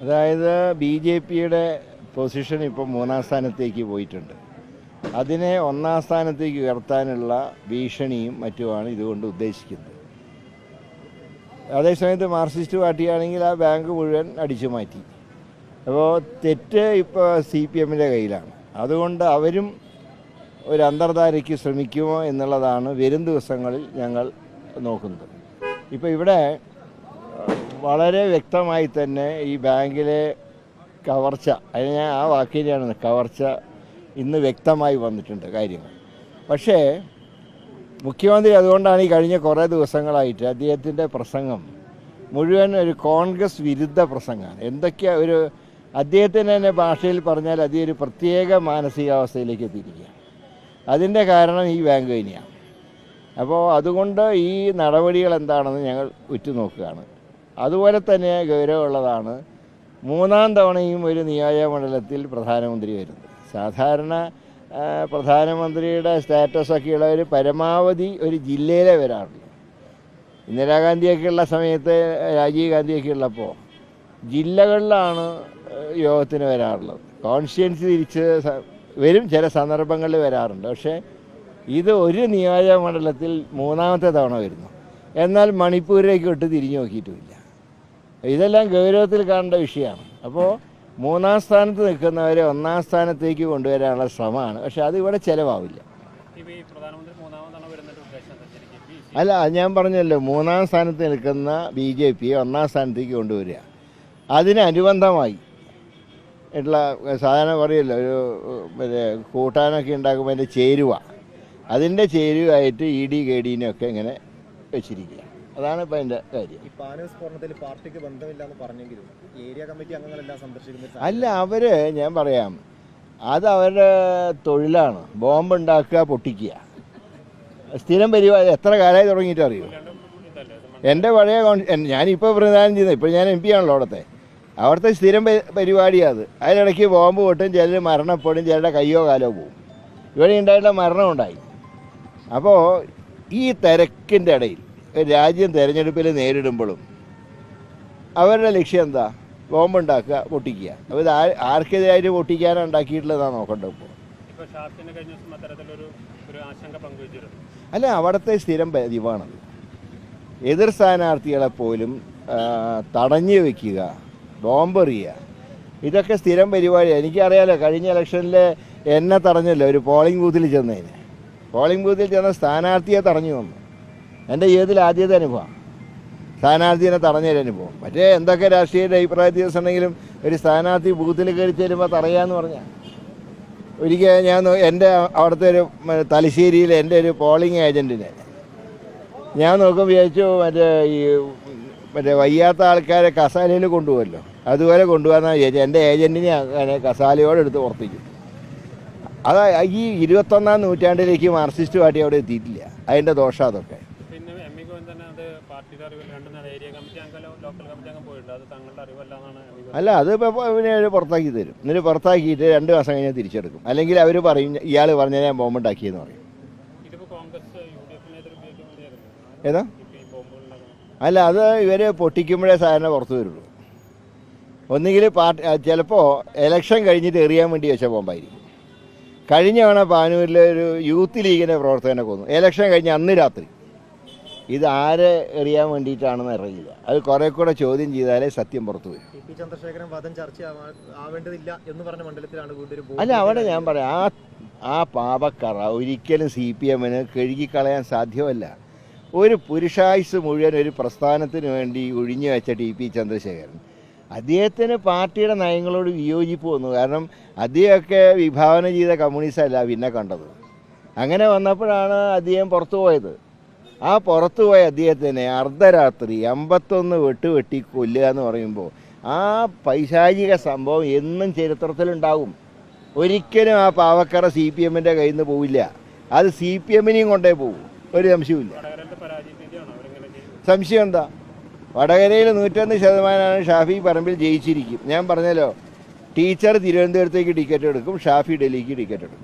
അതായത് B J പിയുടെ position ഇപ്പോൾ 3-ാം സ്ഥാനത്തേക്ക് പോയിട്ടുണ്ട്. അതിനെ 1-ാം സ്ഥാനത്തേക്ക് ഉയർത്താനുള്ള ഭീഷണിയും മറ്റുമാണ് ഇതുകൊണ്ട് ഉദ്ദേശിക്കുന്നത്. അതേസമയത്ത് മാർക്സിസ്റ്റ് പാർട്ടിയാണെങ്കിൽ ആ ബാങ്ക് മുഴുവൻ അടിച്ചു മാറ്റി. അപ്പോൾ തെറ്റ് ഇപ്പോൾ CPM-ൻ്റെ കയ്യിലാണ്. അതുകൊണ്ട് അവരും ഒരു അന്തർധാരയ്ക്ക് ശ്രമിക്കുമോ എന്നുള്ളതാണ് വരും ദിവസങ്ങളിൽ ഞങ്ങൾ നോക്കുന്നത്. ഇപ്പോൾ ഇവിടെ വളരെ വ്യക്തമായി തന്നെ ഈ ബാങ്കിലെ കവർച്ച, അതിന് ഞാൻ ആ വാക്കിനെയാണ് കവർച്ച ഇന്ന് വ്യക്തമായി വന്നിട്ടുണ്ട് കാര്യങ്ങൾ. പക്ഷേ മുഖ്യമന്ത്രി അതുകൊണ്ടാണ് ഈ കഴിഞ്ഞ കുറേ ദിവസങ്ങളായിട്ട് അദ്ദേഹത്തിൻ്റെ പ്രസംഗം മുഴുവൻ ഒരു കോൺഗ്രസ് വിരുദ്ധ പ്രസംഗമാണ്. എന്തൊക്കെയാ ഒരു അദ്ദേഹത്തിൻ്റെ തന്നെ ഭാഷയിൽ പറഞ്ഞാൽ ഒരു പ്രത്യേക മാനസികാവസ്ഥയിലേക്ക് എത്തിയിരിക്കുക. അതിൻ്റെ കാരണം ഈ ബാങ്ക് തന്നെയാണ്. അപ്പോൾ അതുകൊണ്ട് ഈ നടപടികൾ എന്താണെന്ന് ഞങ്ങൾ ഉറ്റുനോക്കുകയാണ്. അതുപോലെ തന്നെ ഗൗരവമുള്ളതാണ് 3-ാം തവണയും ഒരു നിയോജകമണ്ഡലത്തിൽ പ്രധാനമന്ത്രി വരുന്നത്. സാധാരണ പ്രധാനമന്ത്രിയുടെ സ്റ്റാറ്റസൊക്കെ ഉള്ളവർ പരമാവധി ഒരു ജില്ലയിലേ വരാറുള്ളൂ. ഇന്ദിരാഗാന്ധിയൊക്കെ ഉള്ള സമയത്ത്, രാജീവ് ഗാന്ധിയൊക്കെ ഉള്ളപ്പോൾ ജില്ലകളിലാണ് യോഗത്തിന് വരാറുള്ളത്. കോൺസ്റ്റിറ്റ്യുവൻസി തിരിച്ച് വരും, ചില സന്ദർഭങ്ങളിൽ വരാറുണ്ട്. പക്ഷേ ഇത് ഒരു നിയോജക മണ്ഡലത്തിൽ 3-ാമത്തെ തവണ വരുന്നു. എന്നാൽ മണിപ്പൂരിലേക്ക് വിട്ട് തിരിഞ്ഞു നോക്കിയിട്ടുമില്ല. ഇതെല്ലാം ഗൗരവത്തിൽ കാണേണ്ട വിഷയമാണ്. അപ്പോൾ 3-ാം സ്ഥാനത്ത് നിൽക്കുന്നവരെ 1-ാം സ്ഥാനത്തേക്ക് കൊണ്ടുവരാനുള്ള ശ്രമമാണ്. പക്ഷെ അത് ഇവിടെ ചിലവാവില്ല. അല്ല, ഞാൻ പറഞ്ഞല്ലോ, 3-ാം സ്ഥാനത്ത് നിൽക്കുന്ന BJP 1-ാം സ്ഥാനത്തേക്ക് കൊണ്ടുവരിക. അതിനനുബന്ധമായി ഉള്ള സാധാരണ പറയുമല്ലോ, ഒരു കൂട്ടാനൊക്കെ ഉണ്ടാക്കുമ്പോൾ അതിൻ്റെ ചേരുവ, അതിൻ്റെ ചേരുവയായിട്ട് ED KDനെയൊക്കെ ഇങ്ങനെ വെച്ചിരിക്കുക. അതാണ് ഇപ്പം അതിൻ്റെ കാര്യം. പാർട്ടിക്ക് ബന്ധമില്ലെന്ന് പറഞ്ഞെങ്കിലും ഏരിയ കമ്മിറ്റി അംഗങ്ങളെല്ലാം സന്ദർശിക്കുന്നത് അല്ല, അവർ ഞാൻ പറയാം, അത് അവരുടെ തൊഴിലാണ്. ബോംബ് ഉണ്ടാക്കുക, പൊട്ടിക്കുക, സ്ഥിരം പരിപാടി. എത്ര കാലമായി തുടങ്ങിയിട്ട് അറിയോ? എൻ്റെ പഴയ ഞാനിപ്പോൾ പ്രതിദാനം ചെയ്യുന്നത്, ഇപ്പോൾ ഞാൻ MP ആണല്ലോ അവിടുത്തെ സ്ഥിരം പരിപാടിയാണ് അത്. അതിനിടയ്ക്ക് ബോംബ് പൊട്ടും, ചിലർ മരണപ്പെടും, ചിലരുടെ കയ്യോ കാലോ പോവും. ഇവിടെ ഉണ്ടായിട്ടുള്ള മരണമുണ്ടായി. അപ്പോൾ ഈ തിരക്കിൻ്റെ ഇടയിൽ രാജ്യം തെരഞ്ഞെടുപ്പിൽ നേരിടുമ്പോഴും അവരുടെ ലക്ഷ്യം എന്താ? ബോംബുണ്ടാക്കുക, പൊട്ടിക്കുക. അപ്പോൾ ഇത് ആർക്കെതിരായിട്ട് പൊട്ടിക്കാനാണ് ഉണ്ടാക്കിയിട്ടുള്ളതാണ് നോക്കേണ്ടത്. ഇപ്പോൾ അല്ല, അവിടുത്തെ സ്ഥിരം പതിവാണത്. എതിർ സ്ഥാനാർത്ഥികളെപ്പോലും തടഞ്ഞു വയ്ക്കുക, ബോംബെറിയുക, ഇതൊക്കെ സ്ഥിരം പരിപാടിയാണ്. എനിക്കറിയാലോ, കഴിഞ്ഞ ഇലക്ഷനിൽ എന്നെ തടഞ്ഞല്ലോ ഒരു പോളിംഗ് ബൂത്തിൽ ചെന്നതിന്. പോളിംഗ് ബൂത്തിൽ ചെന്ന സ്ഥാനാർത്ഥിയെ തടഞ്ഞു വന്നു. എൻ്റെ ജീവിതത്തിൽ ആദ്യത്തെ അനുഭവം, സ്ഥാനാർത്ഥിയെ തടഞ്ഞൊരനുഭവം. മറ്റേ എന്തൊക്കെ രാഷ്ട്രീയ അഭിപ്രായ വ്യത്യാസം ഉണ്ടെങ്കിലും ഒരു സ്ഥാനാർത്ഥി ബൂത്തിൽ കയറി ചേരുമ്പോൾ തടയാന്ന് പറഞ്ഞാൽ. ഒരിക്കൽ ഞാൻ എൻ്റെ അവിടുത്തെ ഒരു തലശ്ശേരിയിൽ എൻ്റെ ഒരു പോളിംഗ് ഏജൻറ്റിനെ ഞാൻ നോക്കുമ്പോൾ വിചാരിച്ചു, മറ്റേ വയ്യാത്ത ആൾക്കാരെ കസാലയിൽ കൊണ്ടുപോകല്ലോ, അതുപോലെ കൊണ്ടുപോകാമെന്നാണ് വിചാരിച്ചു. എൻ്റെ ഏജൻറ്റിനെ അങ്ങനെ കസാലയോടെ എടുത്ത് പുറത്തേക്കും. അതാ ഈ 21-ാം നൂറ്റാണ്ടിലേക്ക് മാർക്സിസ്റ്റ് പാർട്ടി അവിടെ എത്തിയിട്ടില്ല. അതിൻ്റെ ദോഷം അതൊക്കെ. അല്ല, അത് ഇപ്പോൾ പിന്നെ പുറത്താക്കി തരും. എന്നിട്ട് പുറത്താക്കിയിട്ട് 2 മാസം കഴിഞ്ഞാൽ തിരിച്ചെടുക്കും. അല്ലെങ്കിൽ അവർ പറയും, ഇയാൾ പറഞ്ഞാൽ ഞാൻ ബോംബുണ്ടാക്കിയെന്ന് പറയും. ഏതാ? അല്ല, അത് ഇവർ പൊട്ടിക്കുമ്പോഴേ സാധാരണ പുറത്തു വരുള്ളൂ. ഒന്നുകിൽ പാർട്ടി ചിലപ്പോൾ ഇലക്ഷൻ കഴിഞ്ഞിട്ട് എറിയാൻ വേണ്ടി വെച്ച ബോംബായിരിക്കും. കഴിഞ്ഞ തവണ പാനൂരിലെ ഒരു യൂത്ത് ലീഗിൻ്റെ പ്രവർത്തകനെ കൊന്നു, ഇലക്ഷൻ കഴിഞ്ഞ് അന്ന് രാത്രി. ഇത് ആരെ എറിയാൻ വേണ്ടിയിട്ടാണെന്ന് അറിയില്ല. അത് കുറെ കൂടെ ചോദ്യം ചെയ്താലേ സത്യം പുറത്തു വരും. ചന്ദ്രശേഖരൻ വധം ചർച്ച ആവേണ്ടതില്ല എന്ന് പറഞ്ഞ മണ്ഡലത്തിലാണ്. അല്ല, അവിടെ ഞാൻ പറയാം, ആ പാപക്കറ ഒരിക്കലും CPM-ന് കഴുകിക്കളയാൻ സാധ്യമല്ല. ഒരു പുരുഷായുസ് മുഴുവൻ ഒരു പ്രസ്ഥാനത്തിന് വേണ്ടി ഒഴിഞ്ഞു വെച്ച TP ചന്ദ്രശേഖരൻ, അദ്ദേഹത്തിന് പാർട്ടിയുടെ നയങ്ങളോട് വിയോജിപ്പ് വന്നു. കാരണം അദ്ദേഹമൊക്കെ വിഭാവന ചെയ്ത കമ്മ്യൂണിസ്റ്റല്ല പിന്നെ കണ്ടത്. അങ്ങനെ വന്നപ്പോഴാണ് അദ്ദേഹം പുറത്തു പോയത്. ആ പുറത്തുപോയ അദ്ദേഹത്തിനെ അർദ്ധരാത്രി 51 വെട്ടി കൊല്ലുക എന്ന് പറയുമ്പോൾ ആ പൈശാചിക സംഭവം എന്നും ചരിത്രത്തിലുണ്ടാകും. ഒരിക്കലും ആ പാവക്കറ CPM-ൻ്റെ കയ്യിൽ നിന്ന് പോവില്ല. അത് CPM-നെയും കൊണ്ടേ പോകും, ഒരു സംശയമില്ല. സംശയം എന്താ? വടകരയിൽ 101% ഷാഫി പറമ്പിൽ ജയിച്ചിരിക്കും. ഞാൻ പറഞ്ഞല്ലോ, ടീച്ചർ തിരുവനന്തപുരത്തേക്ക് ടിക്കറ്റ് എടുക്കും, ഷാഫി ഡൽഹിക്ക് ടിക്കറ്റ് എടുക്കും.